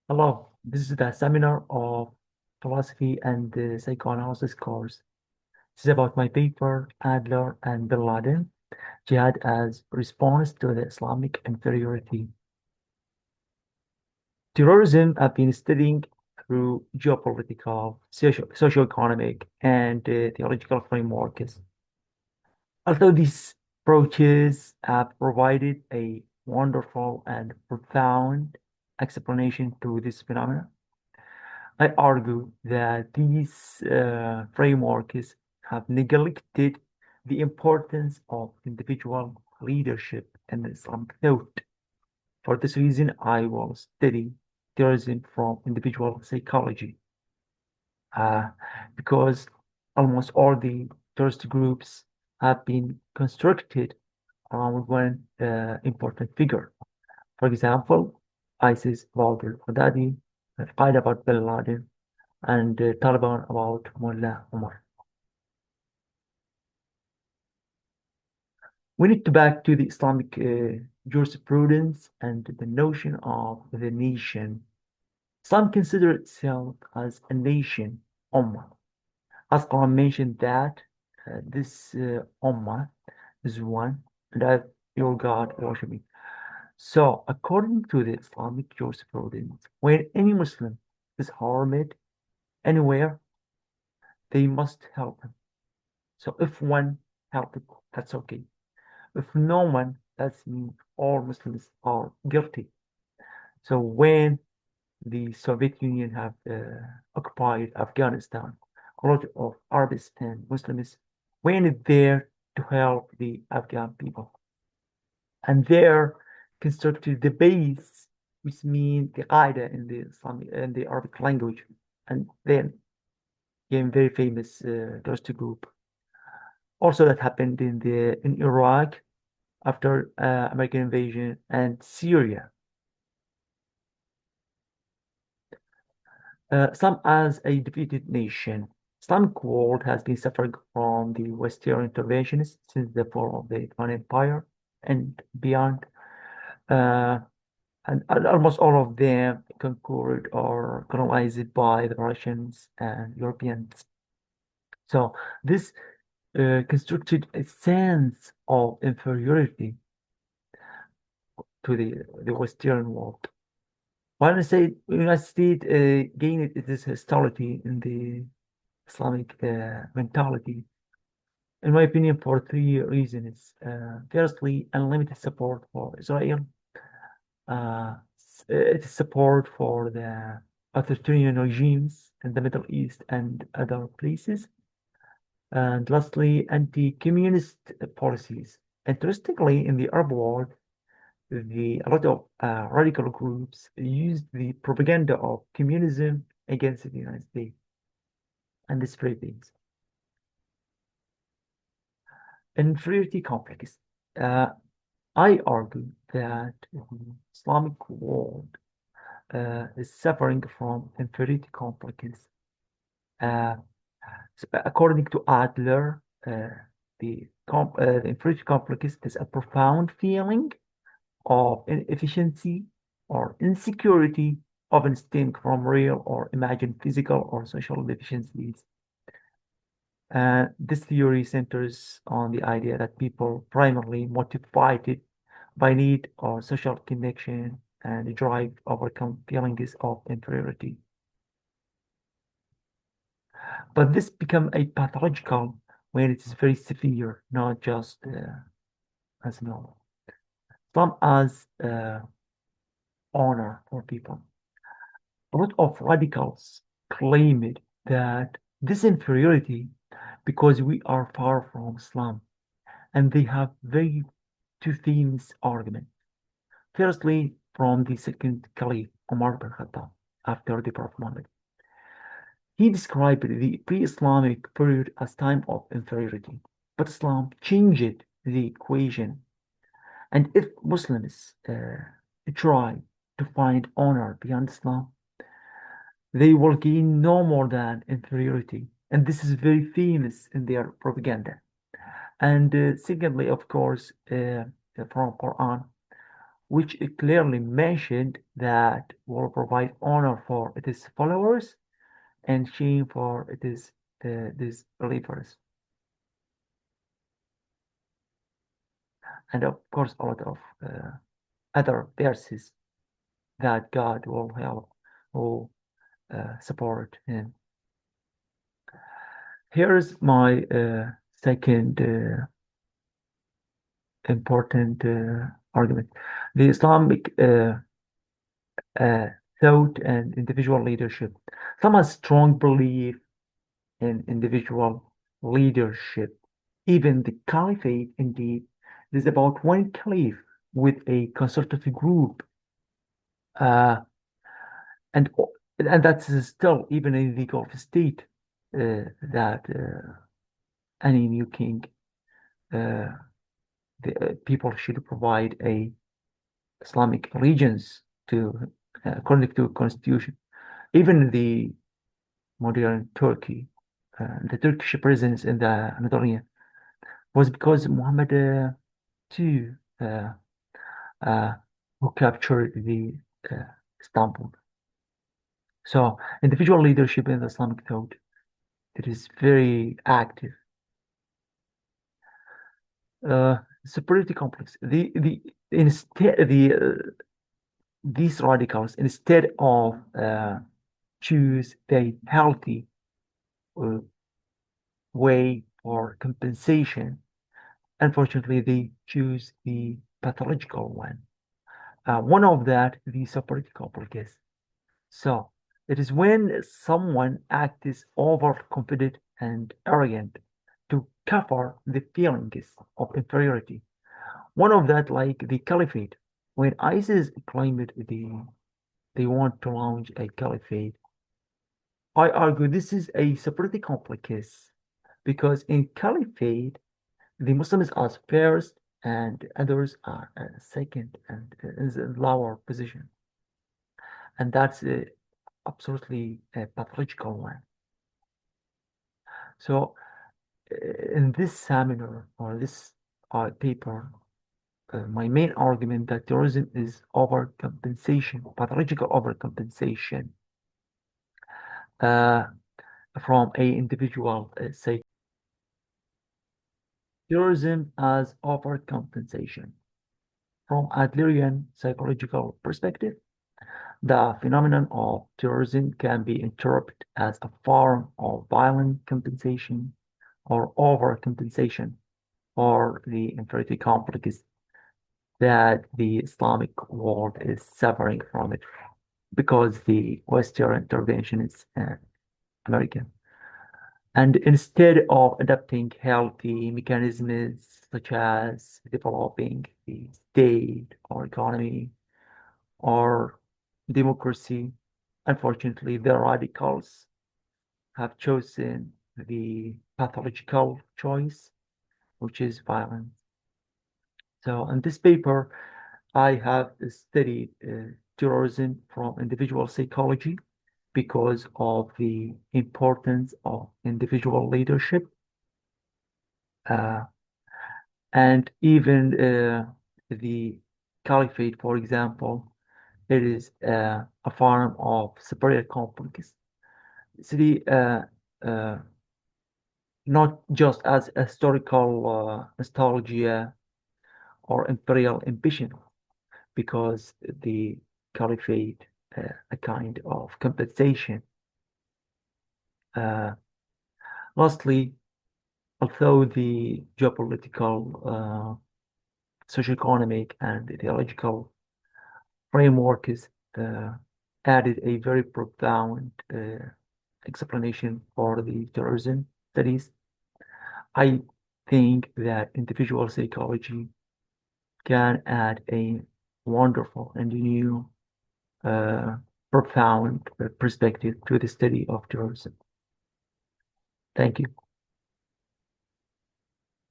Hello, this is the seminar of philosophy and psychoanalysis course. This is about my paper, Adler and Bin Laden, Jihad as response to the Islamic inferiority. Terrorism I've been studying through geopolitical, socio-economic, and theological frameworks. Although these approaches have provided a wonderful and profound explanation to this phenomenon, I argue that these frameworks have neglected the importance of individual leadership in Islamic thought. For this reason, I will study terrorism from individual psychology, uh, because almost all the terrorist groups have been constructed around one important figure. For example, ISIS about al-Baghdadi, Al-Qaeda about bin Laden, and Taliban about Mullah Omar. We need to back to the Islamic jurisprudence and the notion of the nation. Some consider itself as a nation, Ummah. As Quran mentioned that this Ummah is one, and that your God worship me. So, according to the Islamic jurisprudence, when any Muslim is harmed anywhere, they must help him. So, if one help it, that's okay. If no one, that means all Muslims are guilty. So when the Soviet Union have occupied Afghanistan, a lot of Arabs and Muslims went there to help the Afghan people. And there constructed the base, which means the Qaeda in the Islamic in the Arabic language. And then became very famous terrorist group. Also that happened in Iraq after American invasion and Syria. Some as a defeated nation. Islamic world has been suffering from the Western interventions since the fall of the Ottoman Empire and beyond. Uh, and almost all of them conquered or colonized by the Russians and Europeans. So this constructed a sense of inferiority to the Western world. While the United States gained its hostility in the Islamic mentality, in my opinion, for three reasons. Firstly, unlimited support for Israel, its support for the authoritarian regimes in the Middle East and other places, and lastly, anti-communist policies. Interestingly, in the Arab world, a lot of radical groups used the propaganda of communism against the United States and the spread things. Inferiority complex. Uh, I argue that the Islamic world is suffering from inferiority complex. Uh, According to Adler, the inferiority complex is a profound feeling of inefficiency or insecurity, often stemming from real or imagined physical or social deficiencies. This theory centers on the idea that people primarily motivated by need or social connection and drive overcome feelings of inferiority. But this become a pathological when it is very severe, not just as normal. Some as honor for people. A lot of radicals claimed that this inferiority because we are far from Islam, and they have very two famous arguments. Firstly, from the second Caliph, Umar bin Khattab, after the Prophet Muhammad. He described the pre-Islamic period as time of inferiority, but Islam changed the equation. And if Muslims try to find honor beyond Islam, they will gain no more than inferiority. And this is very famous in their propaganda. And secondly, of course, from Quran, which it clearly mentioned that will provide honor for its followers and shame for its disbelievers. And of course, a lot of other verses that God will help or support him. Here's my second important argument. The Islamic uh, thought and individual leadership. Some have strong belief in individual leadership. Even the caliphate, indeed, is about one caliph with a consultative group, uh, and that's still even in the Gulf state that any new king, uh, the people should provide a Islamic allegiance to according to constitution. Even the modern Turkey, the Turkish presence in the Anatolia was because Muhammad II, uh, who captured the uh, Istanbul. So individual leadership in the Islamic thought, it is very active. It's pretty complex. Instead these radicals, instead of choose the healthy uh, way for compensation, unfortunately they choose the pathological one. One of that, the separate complex. So it is when someone acts overconfident and arrogant to cover the feelings of inferiority. One of that, like the caliphate, when ISIS claimed they want to launch a caliphate, I argue this is a separate complex because in caliphate, the Muslims are first and others are second and is a lower position. And that's absolutely a pathological one. So in this seminar or this paper, my main argument that terrorism is overcompensation, pathological overcompensation uh, from a individual say terrorism as overcompensation. From Adlerian psychological perspective, the phenomenon of terrorism can be interpreted as a form of violent compensation or overcompensation for the inferiority complex that the Islamic world is suffering from it because the Western intervention is American. And instead of adapting healthy mechanisms such as developing the state or economy or democracy, unfortunately, the radicals have chosen the pathological choice, which is violence. So in this paper, I have studied terrorism from individual psychology because of the importance of individual leadership uh, and even the caliphate, for example, it is a form of superior complex. It's not just as historical nostalgia or imperial ambition, because the caliphate, a kind of compensation. Uh, Lastly, although the geopolitical, socioeconomic, and ideological framework is added a very profound explanation for the terrorism studies, I think that individual psychology can add a wonderful and new, uh, profound perspective to the study of terrorism. Thank you.